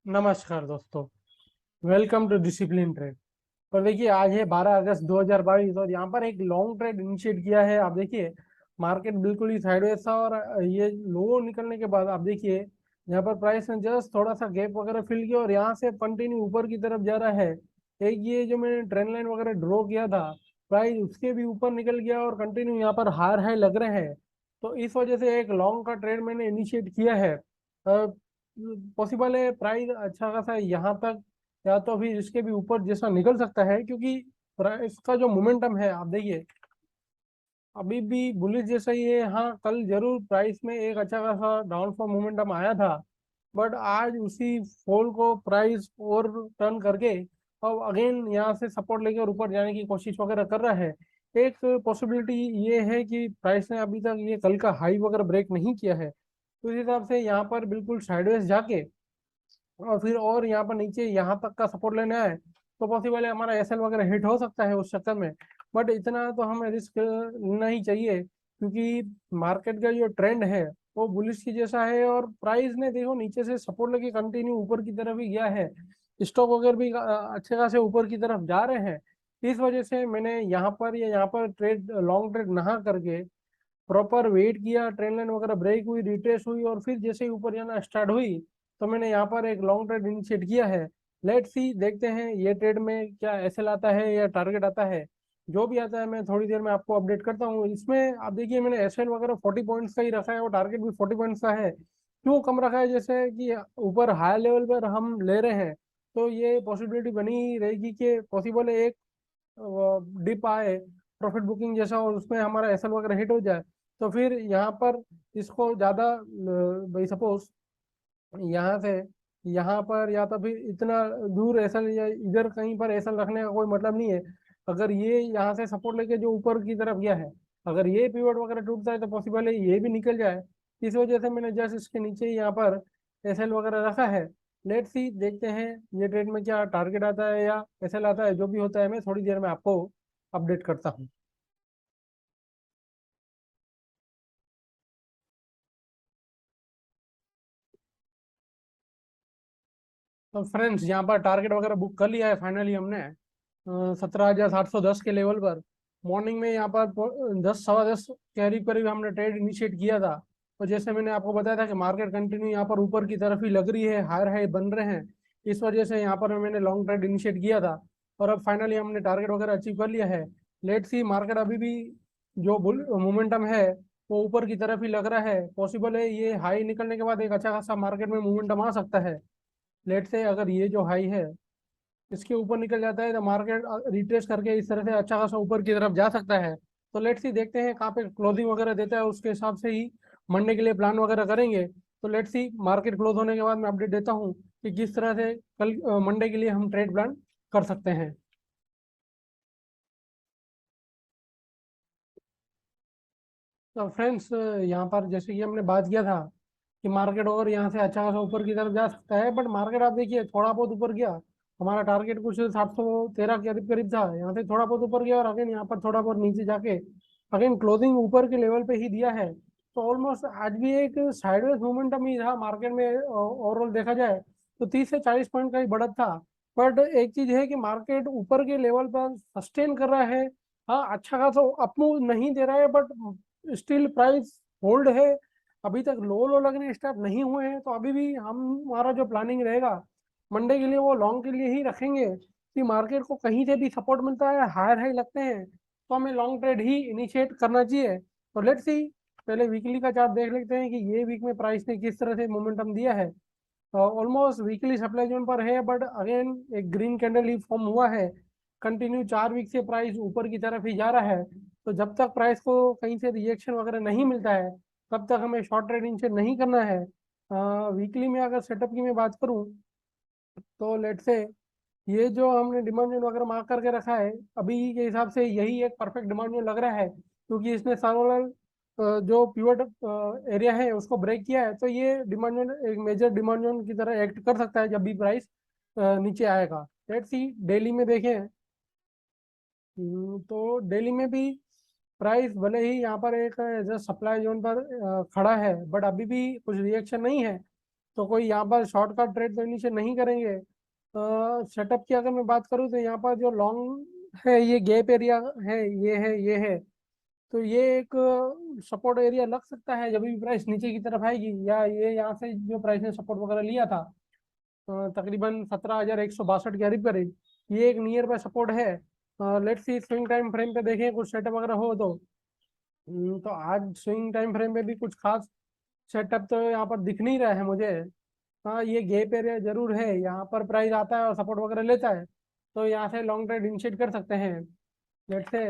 नमस्कार दोस्तों। Welcome to Discipline Trade. और देखिए, आज है 12 अगस्त 2022 और यहाँ पर एक लॉन्ग ट्रेड इनिशिएट किया है। आप देखिए, मार्केट बिल्कुल ही साइडवेज था और ये लो निकलने के बाद आप देखिए यहाँ पर प्राइस ने जस्ट थोड़ा सा गैप वगैरह फिल किया और यहाँ से कंटिन्यू ऊपर की तरफ जा रहा है। एक ये जो मैंने ट्रेंड लाइन वगैरह ड्रॉ किया था, प्राइस उसके भी ऊपर निकल गया और कंटिन्यू यहाँ पर हार हाई लग रहे हैं। तो इस वजह से एक लॉन्ग का ट्रेड मैंने इनिशिएट किया है। पॉसिबल है प्राइस अच्छा खासा यहाँ तक या तो फिर इसके भी ऊपर जैसा निकल सकता है, क्योंकि प्राइस का जो मोमेंटम है आप देखिए अभी भी बुलिश जैसा ही है। हाँ, कल जरूर प्राइस में एक अच्छा खासा डाउनफॉल मोमेंटम आया था, बट आज उसी फॉल को प्राइस और टर्न करके अब अगेन यहाँ से सपोर्ट लेकर ऊपर जाने की कोशिश वगैरह कर रहा है। एक पॉसिबिलिटी ये है कि प्राइस ने अभी तक ये कल का हाई वगैरह ब्रेक नहीं किया है, तो इस हिसाब से यहाँ पर बिल्कुल साइडवेज जाके और फिर और यहाँ पर नीचे यहाँ तक का सपोर्ट लेना है तो पॉसिबल है हमारा एसएल वगैरह हिट हो सकता है उस चक्कर में। बट इतना तो हमें रिस्क लेना ही चाहिए, क्योंकि मार्केट का जो ट्रेंड है वो बुलिश की जैसा है और प्राइस ने देखो नीचे से सपोर्ट लेके कंटिन्यू ऊपर की तरफ ही गया है। स्टॉक वगैरह भी अच्छे खासे ऊपर की तरफ जा रहे हैं। इस वजह से मैंने यहाँ पर या यहाँ पर ट्रेड लॉन्ग ट्रेड नहा करके प्रॉपर वेट किया। ट्रेन लाइन वगैरह ब्रेक हुई, रिट्रेस हुई और फिर जैसे ही ऊपर जाना स्टार्ट हुई तो मैंने यहाँ पर एक लॉन्ग ट्रेड इनिशिएट किया है। लेट्स सी, देखते हैं ये ट्रेड में क्या एसएल आता है या टारगेट आता है। जो भी आता है मैं थोड़ी देर में आपको अपडेट करता हूँ। इसमें आप देखिए मैंने एसएल वगैरह 40 पॉइंट्स का ही रखा है और टारगेट भी 40 पॉइंट्स का है। क्यों कम रखा है? जैसे कि ऊपर हाई लेवल पर हम ले रहे हैं तो ये पॉसिबिलिटी बनी रहेगी कि पॉसिबल है एक डिप आए प्रॉफिट बुकिंग जैसा और उसमें हमारा एसएल वगैरह हिट हो जाए। तो फिर यहाँ पर इसको ज़्यादा भाई सपोज यहाँ से यहाँ पर या तो फिर इतना दूर एसएल या इधर कहीं पर एसएल रखने का कोई मतलब नहीं है। अगर ये यहाँ से सपोर्ट लेके जो ऊपर की तरफ गया है, अगर ये पिवट वगैरह टूटता है तो पॉसिबल है ये भी निकल जाए। इस वजह से मैंने जस्ट इसके नीचे ही यहाँ पर एसएल वगैरह रखा है। लेट्स सी, देखते हैं ये ट्रेड में क्या टारगेट आता है या एसएल आता है। जो भी होता है मैं थोड़ी देर में आपको अपडेट करता हूँ। तो फ्रेंड्स, यहाँ पर टारगेट वगैरह बुक कर लिया है फाइनली हमने 17,710 के लेवल पर। मॉर्निंग में यहाँ पर 10 सवा 10 करीब करीब हमने ट्रेड इनिशिएट किया था। और जैसे मैंने आपको बताया था कि मार्केट कंटिन्यू यहाँ पर ऊपर की तरफ ही लग रही है, हायर हाई बन रहे हैं। इस वजह से यहाँ पर मैंने लॉन्ग ट्रेड इनिशिएट किया था और अब फाइनली हमने टारगेट वगैरह अचीव कर लिया है। लेट्स सी, मार्केट अभी भी जो बुल मोमेंटम है वो ऊपर की तरफ ही लग रहा है। पॉसिबल है ये हाई निकलने के बाद एक अच्छा खासा मार्केट में मोमेंटम आ सकता है। लेट से अगर ये जो हाई है इसके ऊपर निकल जाता है तो मार्केट रिट्रेस करके इस तरह से अच्छा खासा ऊपर की तरफ जा सकता है। तो लेट्स सी, देखते हैं कहाँ पे क्लोजिंग वगैरह देता है, उसके हिसाब से ही मंडे के लिए प्लान वगैरह करेंगे। तो लेट्स सी, मार्केट क्लोज होने के बाद मैं अपडेट देता हूँ कि किस तरह से कल मंडे के लिए हम ट्रेड प्लान कर सकते हैं। तो फ्रेंड्स, यहाँ पर जैसे कि हमने बात किया था कि मार्केट और यहाँ से अच्छा खासा ऊपर की तरफ जा सकता है, बट मार्केट आप देखिए थोड़ा बहुत ऊपर गया। हमारा टारगेट कुछ 713 के करीब करीब था, यहाँ से थोड़ा बहुत ऊपर गया और अगेन यहाँ पर थोड़ा बहुत नीचे जाके अगेन क्लोजिंग ऊपर के लेवल पे ही दिया है। तो ऑलमोस्ट आज भी एक साइडवेज मोमेंटम ही था मार्केट में। ओवरऑल देखा जाए तो 30 से 40 पॉइंट का ही बढ़त था। बट एक चीज है कि मार्केट ऊपर के लेवल पर सस्टेन कर रहा है। हाँ, अच्छा खासा अप मूव नहीं दे रहा है, बट स्टिल प्राइस होल्ड है। अभी तक लो लो लगने स्टार्ट नहीं हुए हैं, तो अभी भी हम हमारा जो प्लानिंग रहेगा मंडे के लिए वो लॉन्ग के लिए ही रखेंगे कि मार्केट को कहीं से भी सपोर्ट मिलता है, हायर हाई लगते हैं तो हमें लॉन्ग ट्रेड ही इनिशिएट करना चाहिए। तो लेट्स सी, पहले वीकली का चार्ट देख लेते हैं कि ये वीक में प्राइस ने किस तरह से मोमेंटम दिया है। ऑलमोस्ट वीकली सप्लाई जोन पर है, बट अगेन एक ग्रीन कैंडल ही फॉर्म हुआ है। कंटिन्यू 4 वीक से प्राइस ऊपर की तरफ ही जा रहा है। तो जब तक प्राइस को कहीं से रिएक्शन वगैरह नहीं मिलता है तब तक हमें शॉर्ट ट्रेडिंग से नहीं करना है। वीकली में अगर सेटअप की मैं बात करूं तो लेट से ये जो हमने डिमांड जोन वगैरह मार्क करके रखा है अभी के हिसाब से यही एक परफेक्ट डिमांड जोन लग रहा है, क्योंकि इसने सारोलर जो पिवट एरिया है उसको ब्रेक किया है। तो ये डिमांड जोन एक मेजर डिमांड जोन की तरह एक्ट कर सकता है जब भी प्राइस नीचे आएगा। लेट्स सी, डेली में देखें तो डेली में भी प्राइस भले ही यहाँ पर एक जो सप्लाई जोन पर खड़ा है, बट अभी भी कुछ रिएक्शन नहीं है। तो कोई यहाँ पर शॉर्टकट ट्रेड तो इनिशिएट नहीं करेंगे। सेटअप की अगर मैं बात करूँ तो यहाँ पर जो लॉन्ग है ये गैप एरिया है, ये है। तो ये एक सपोर्ट एरिया लग सकता है जब भी प्राइस नीचे की तरफ आएगी, या ये यहाँ से जो प्राइस ने सपोर्ट वगैरह लिया था तकरीबन 17,162 के करीब करीब, ये एक नियर बाय सपोर्ट है। Let's see swing time frame पे देखें कुछ सेटअप वगैरह हो तो। तो आज स्विंग टाइम फ्रेम पे भी कुछ खास सेटअप तो यहाँ पर दिख नहीं रहा है मुझे। हाँ, ये गैप एरिया जरूर है, यहाँ पर प्राइस आता है और सपोर्ट वगैरह लेता है, तो यहाँ से लॉन्ग ट्रेड इनिशिएट कर सकते हैं। लेट्स से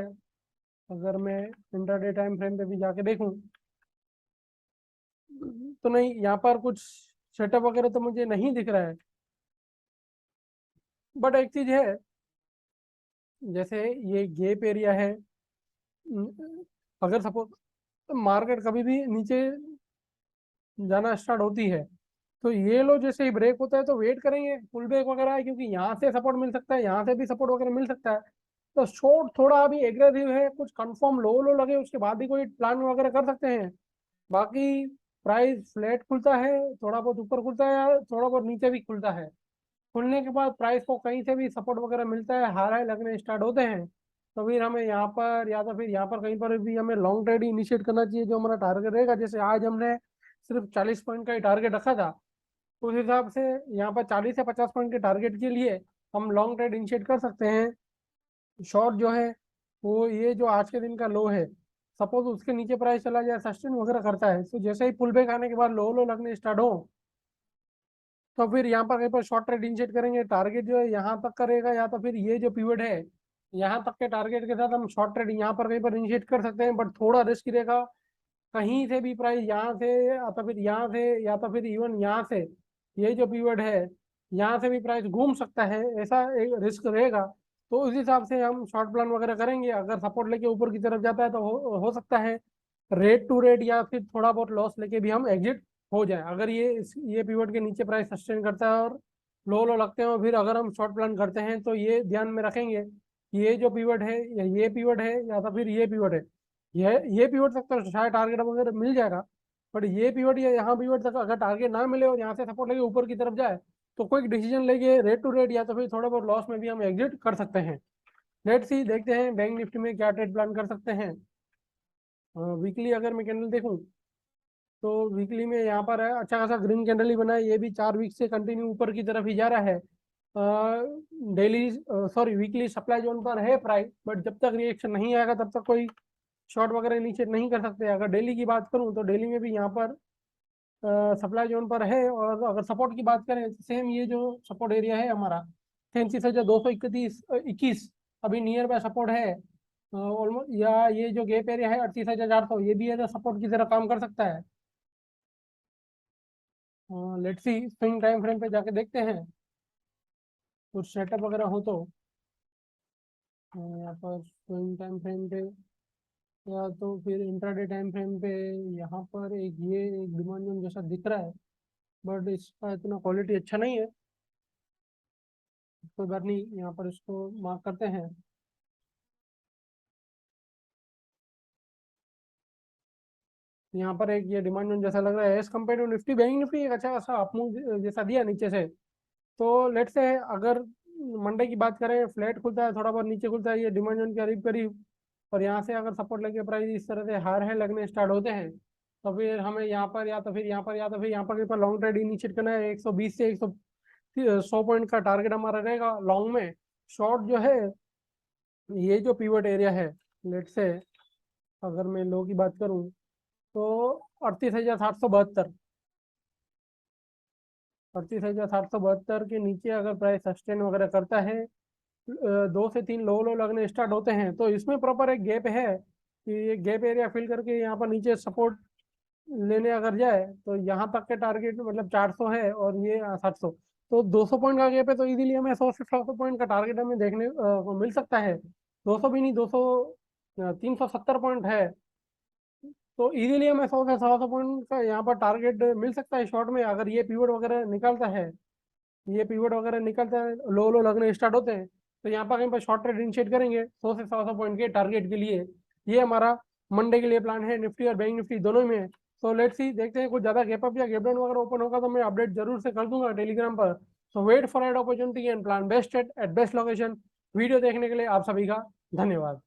अगर मैं इंट्राडे टाइम फ्रेम पे भी जाके देखूं तो नहीं, यहाँ पर कुछ सेटअप वगैरह तो मुझे नहीं दिख रहा है। बट एक चीज है, जैसे ये गैप एरिया है, अगर सपोज मार्केट कभी भी नीचे जाना स्टार्ट होती है तो ये लो जैसे ही ब्रेक होता है तो वेट करेंगे फुल ब्रेक वगैरह है, क्योंकि यहाँ से सपोर्ट मिल सकता है, यहाँ से भी सपोर्ट वगैरह मिल सकता है। तो शॉर्ट थोड़ा अभी एग्रेसिव है, कुछ कंफर्म लो लो लगे उसके बाद ही कोई प्लान वगैरह कर सकते हैं। बाकी प्राइस फ्लैट खुलता है, थोड़ा बहुत ऊपर खुलता है या थोड़ा बहुत नीचे भी खुलता है, खुलने के बाद प्राइस को कहीं से भी सपोर्ट वगैरह मिलता है, हाई हाई लगने स्टार्ट होते हैं, तो फिर हमें यहाँ पर या तो फिर यहाँ पर कहीं पर भी हमें लॉन्ग ट्रेड इनिशिएट करना चाहिए जो हमारा टारगेट रहेगा। जैसे आज हमने सिर्फ 40 पॉइंट का ही टारगेट रखा था, उस हिसाब से यहाँ पर 40 से 50 पॉइंट के टारगेट के लिए हम लॉन्ग ट्रेड इनिशिएट कर सकते हैं। शॉर्ट जो है वो ये जो आज के दिन का लो है, सपोज उसके नीचे प्राइस चला जाए सस्टेन वगैरह करता है, तो जैसे ही पुल बैक आने के बाद लो लो लगने स्टार्ट हो तो फिर यहाँ पर कहीं पर शॉर्ट ट्रेड इनिशिएट करेंगे। टारगेट जो है यहाँ तक करेगा, या तो फिर ये जो पीरियड है यहाँ तक के टारगेट के साथ हम शॉर्ट ट्रेड यहाँ पर कहीं पर इनिशिएट कर सकते हैं। बट थोड़ा रिस्क रहेगा, कहीं से भी प्राइस यहाँ से या तो फिर यहाँ से या तो फिर इवन यहाँ से ये जो पीरियड है यहाँ से भी प्राइस घूम सकता है, ऐसा एक रिस्क रहेगा। तो उस हिसाब से हम शॉर्ट प्लान वगैरह करेंगे। अगर सपोर्ट लेके ऊपर की तरफ जाता है तो हो सकता है रेट टू रेट या फिर थोड़ा बहुत लॉस लेके भी हम एग्जिट हो जाए। अगर ये पीवट के नीचे प्राइस सस्टेन करता है और लो लो लगते हैं और फिर अगर हम शॉर्ट प्लान करते हैं तो ये ध्यान में रखेंगे, ये जो पीवट है या ये पीवट है या तो फिर ये पीवट है, ये पीवट तक तो शायद टारगेट वगैरह मिल जाएगा। बट ये पीवट या यहाँ पीवट तक अगर टारगेट ना मिले और यहाँ से सपोर्ट लेके ऊपर की तरफ जाए तो कोई डिसीजन लेके रेट टू रेट या तो फिर थोड़ा बहुत लॉस में भी हम एग्जिट कर सकते हैं। लेट्स सी देखते हैं बैंक निफ्टी में क्या ट्रेड प्लान कर सकते हैं। वीकली अगर मैं कैंडल देखूं तो वीकली में यहाँ पर है अच्छा खासा ग्रीन कैंडल ही बना है, ये भी 4 वीक से कंटिन्यू ऊपर की तरफ ही जा रहा है। Daily sorry weekly supply zone पर है प्राइस, बट जब तक रिएक्शन नहीं आएगा तब तक कोई शॉर्ट वगैरह नीचे नहीं कर सकते। अगर डेली की बात करूं तो डेली में भी यहाँ पर सप्लाई जोन पर है, और अगर सपोर्ट की बात करें तो सेम ये जो सपोर्ट एरिया है हमारा 33,231 अभी नियर बाय सपोर्ट है ऑलमोस्ट, या ये जो गैप एरिया है 38,400 ये भी है सपोर्ट की तरह काम कर सकता है। Let's see swing time frame पे जाके देखते हैं कुछ सेटअप वगैरह हो तो। यहाँ पर स्विंग टाइम फ्रेम पे या तो फिर इंट्राडे टाइम फ्रेम पे यहाँ पर एक डिमांड जोन जैसा दिख रहा है, बट इसका इतना क्वालिटी अच्छा नहीं है। कोई बात नहीं, यहाँ पर इसको मार्क करते हैं। यहाँ पर एक ये डिमांड जोन जैसा लग रहा है as compared to Nifty. Bank Nifty एक अच्छा खासा अपमूव जैसा दिया नीचे से। तो लेट्स से अगर मंडे की बात करें फ्लैट खुलता है, थोड़ा बहुत नीचे खुलता है ये डिमांड जोन के करीब करीब, और यहाँ से अगर सपोर्ट लेके प्राइस इस तरह से हार है लगने स्टार्ट होते हैं तो फिर हमें यहाँ पर या तो फिर यहाँ पर या तो फिर यहाँ पर कहीं पर लॉन्ग ट्रेड इनिशिएट करना है। 120 से 100 पॉइंट का टारगेट हमारा रहेगा लॉन्ग में। शॉर्ट जो है ये जो पीवट एरिया है, लेट से अगर मैं लो की बात करूं तो 38,772 38,772 के नीचे अगर प्राइस सस्टेन वगैरह करता है 2 से 3 लो लो लगने स्टार्ट होते हैं तो इसमें प्रॉपर एक गैप है कि ये गैप एरिया फिल करके यहाँ पर नीचे सपोर्ट लेने अगर जाए तो यहाँ तक के टारगेट मतलब 400 है और ये 700, तो 200 पॉइंट का गैप है। तो इजीली हमें 100 से 100 पॉइंट का टारगेट हमें देखने को मिल सकता है। 200 भी नहीं, 370 पॉइंट है, तो इजीली हमें 100 से 100 पॉइंट का यहाँ पर टारगेट मिल सकता है शॉर्ट में। अगर ये पीवट वगैरह निकलता है, ये पीवट वगैरह निकलता है, लो लो लगने स्टार्ट होते हैं तो यहाँ पर कहीं पर शॉर्ट ट्रेड इनिशिएट करेंगे 100 से 100 पॉइंट के टारगेट के लिए। ये हमारा मंडे के लिए प्लान है निफ्टी और बैंक निफ्टी दोनों में। तो लेट्स सी, देखते हैं कुछ ज्यादा गैप अप या गैप डाउन वगैरह ओपन होगा तो मैं अपडेट जरूर से कर दूंगा टेलीग्राम पर। So wait for at opportunity and plan best at best location. Video देखने के लिए आप सभी का धन्यवाद।